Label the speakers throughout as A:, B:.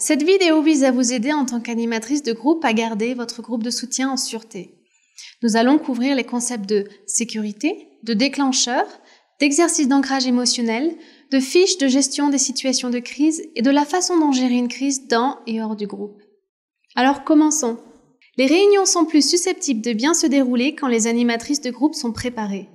A: Cette vidéo vise à vous aider en tant qu'animatrice de groupe à garder votre groupe de soutien en sûreté. Nous allons couvrir les concepts de sécurité, de déclencheur, d'exercice d'ancrage émotionnel, de fiches de gestion des situations de crise et de la façon dont gérer une crise dans et hors du groupe. Alors commençons. Les réunions sont plus susceptibles de bien se dérouler quand les animatrices de groupe sont préparées.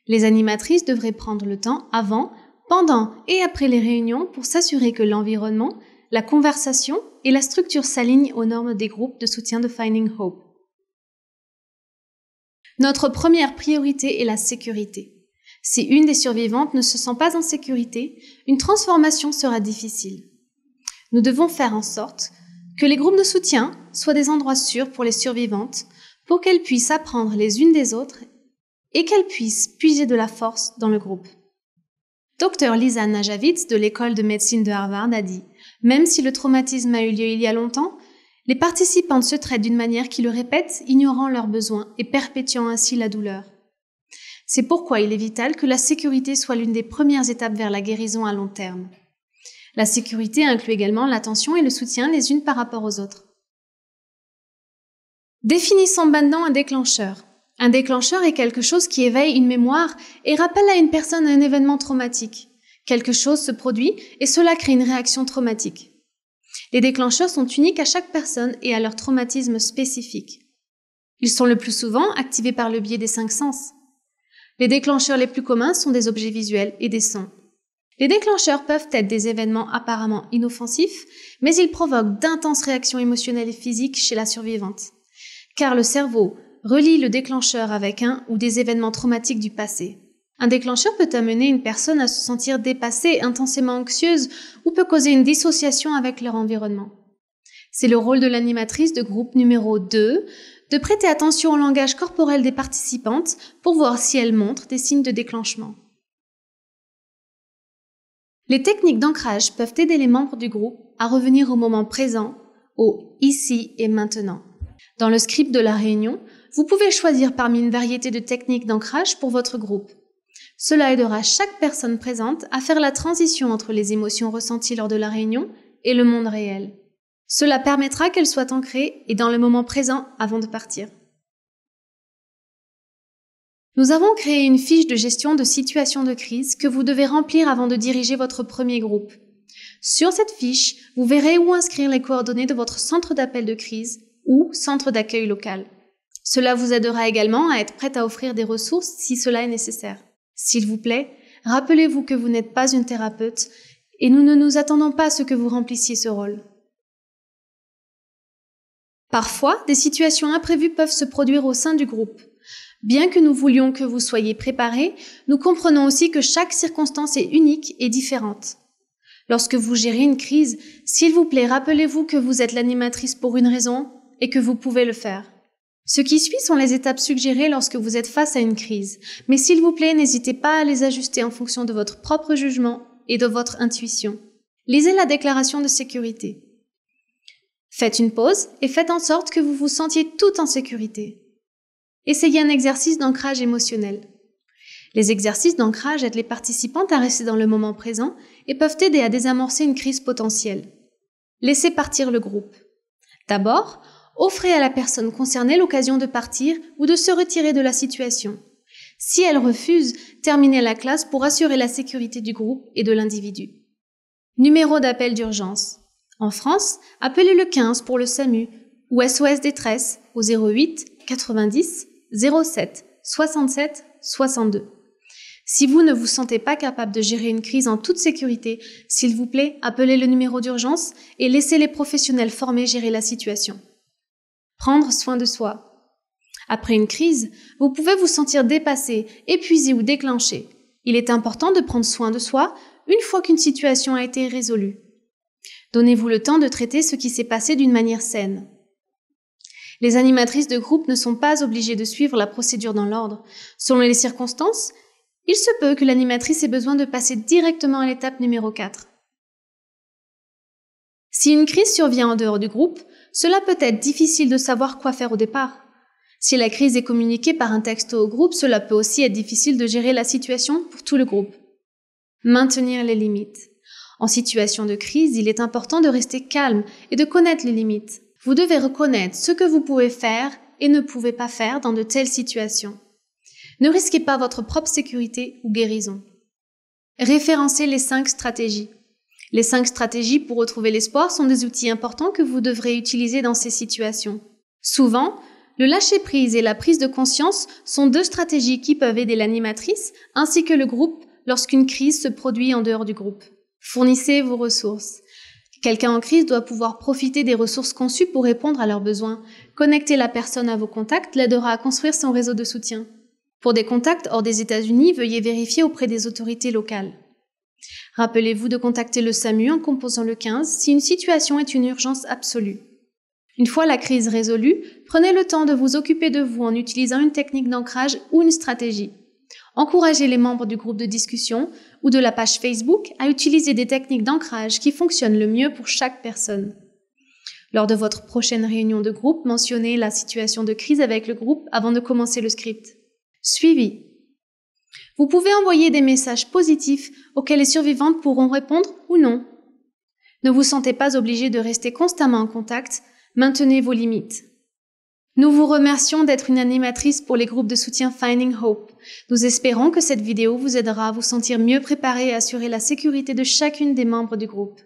A: Les animatrices devraient prendre le temps avant, pendant et après les réunions pour s'assurer que l'environnement, la conversation et la structure s'alignent aux normes des groupes de soutien de Finding Hope. Notre première priorité est la sécurité. Si une des survivantes ne se sent pas en sécurité, une transformation sera difficile. Nous devons faire en sorte que les groupes de soutien soient des endroits sûrs pour les survivantes, pour qu'elles puissent apprendre les unes des autres et qu'elles puissent puiser de la force dans le groupe. Dr Lisa Najavitz de l'école de médecine de Harvard a dit « Même si le traumatisme a eu lieu il y a longtemps, les participantes se traitent d'une manière qui le répète, ignorant leurs besoins et perpétuant ainsi la douleur. C'est pourquoi il est vital que la sécurité soit l'une des premières étapes vers la guérison à long terme. La sécurité inclut également l'attention et le soutien les unes par rapport aux autres. Définissons maintenant un déclencheur. Un déclencheur est quelque chose qui éveille une mémoire et rappelle à une personne un événement traumatique. Quelque chose se produit et cela crée une réaction traumatique. Les déclencheurs sont uniques à chaque personne et à leur traumatisme spécifique. Ils sont le plus souvent activés par le biais des 5 sens. Les déclencheurs les plus communs sont des objets visuels et des sons. Les déclencheurs peuvent être des événements apparemment inoffensifs, mais ils provoquent d'intenses réactions émotionnelles et physiques chez la survivante. Car le cerveau relie le déclencheur avec un ou des événements traumatiques du passé. Un déclencheur peut amener une personne à se sentir dépassée, intensément anxieuse ou peut causer une dissociation avec leur environnement. C'est le rôle de l'animatrice de groupe numéro 2 de prêter attention au langage corporel des participantes pour voir si elles montrent des signes de déclenchement. Les techniques d'ancrage peuvent aider les membres du groupe à revenir au moment présent, au ici et maintenant. Dans le script de la réunion, vous pouvez choisir parmi une variété de techniques d'ancrage pour votre groupe. Cela aidera chaque personne présente à faire la transition entre les émotions ressenties lors de la réunion et le monde réel. Cela permettra qu'elle soit ancrée et dans le moment présent avant de partir. Nous avons créé une fiche de gestion de situation de crise que vous devez remplir avant de diriger votre premier groupe. Sur cette fiche, vous verrez où inscrire les coordonnées de votre centre d'appel de crise ou centre d'accueil local. Cela vous aidera également à être prête à offrir des ressources si cela est nécessaire. S'il vous plaît, rappelez-vous que vous n'êtes pas une thérapeute et nous ne nous attendons pas à ce que vous remplissiez ce rôle. Parfois, des situations imprévues peuvent se produire au sein du groupe. Bien que nous voulions que vous soyez préparés, nous comprenons aussi que chaque circonstance est unique et différente. Lorsque vous gérez une crise, s'il vous plaît, rappelez-vous que vous êtes l'animatrice pour une raison et que vous pouvez le faire. Ce qui suit sont les étapes suggérées lorsque vous êtes face à une crise, mais s'il vous plaît, n'hésitez pas à les ajuster en fonction de votre propre jugement et de votre intuition. Lisez la déclaration de sécurité. Faites une pause et faites en sorte que vous vous sentiez tout en sécurité. Essayez un exercice d'ancrage émotionnel. Les exercices d'ancrage aident les participantes à rester dans le moment présent et peuvent aider à désamorcer une crise potentielle. Laissez partir le groupe. D'abord, offrez à la personne concernée l'occasion de partir ou de se retirer de la situation. Si elle refuse, terminez la classe pour assurer la sécurité du groupe et de l'individu. Numéro d'appel d'urgence. En France, appelez le 15 pour le SAMU ou SOS Détresse au 08 90 07 67 62. Si vous ne vous sentez pas capable de gérer une crise en toute sécurité, s'il vous plaît, appelez le numéro d'urgence et laissez les professionnels formés gérer la situation. Prendre soin de soi. Après une crise, vous pouvez vous sentir dépassé, épuisé ou déclenché. Il est important de prendre soin de soi une fois qu'une situation a été résolue. Donnez-vous le temps de traiter ce qui s'est passé d'une manière saine. Les animatrices de groupe ne sont pas obligées de suivre la procédure dans l'ordre. Selon les circonstances, il se peut que l'animatrice ait besoin de passer directement à l'étape numéro 4. Si une crise survient en dehors du groupe, cela peut être difficile de savoir quoi faire au départ. Si la crise est communiquée par un texto au groupe, cela peut aussi être difficile de gérer la situation pour tout le groupe. Maintenir les limites. En situation de crise, il est important de rester calme et de connaître les limites. Vous devez reconnaître ce que vous pouvez faire et ne pouvez pas faire dans de telles situations. Ne risquez pas votre propre sécurité ou guérison. Référencez les 5 stratégies. Les 5 stratégies pour retrouver l'espoir sont des outils importants que vous devrez utiliser dans ces situations. Souvent, le lâcher-prise et la prise de conscience sont 2 stratégies qui peuvent aider l'animatrice ainsi que le groupe lorsqu'une crise se produit en dehors du groupe. Fournissez vos ressources. Quelqu'un en crise doit pouvoir profiter des ressources conçues pour répondre à leurs besoins. Connecter la personne à vos contacts l'aidera à construire son réseau de soutien. Pour des contacts hors des États-Unis, veuillez vérifier auprès des autorités locales. Rappelez-vous de contacter le SAMU en composant le 15 si une situation est une urgence absolue. Une fois la crise résolue, prenez le temps de vous occuper de vous en utilisant une technique d'ancrage ou une stratégie. Encouragez les membres du groupe de discussion ou de la page Facebook à utiliser des techniques d'ancrage qui fonctionnent le mieux pour chaque personne. Lors de votre prochaine réunion de groupe, mentionnez la situation de crise avec le groupe avant de commencer le script. Suivi. Vous pouvez envoyer des messages positifs auxquels les survivantes pourront répondre ou non. Ne vous sentez pas obligé de rester constamment en contact, maintenez vos limites. Nous vous remercions d'être une animatrice pour les groupes de soutien Finding Hope. Nous espérons que cette vidéo vous aidera à vous sentir mieux préparé et à assurer la sécurité de chacune des membres du groupe.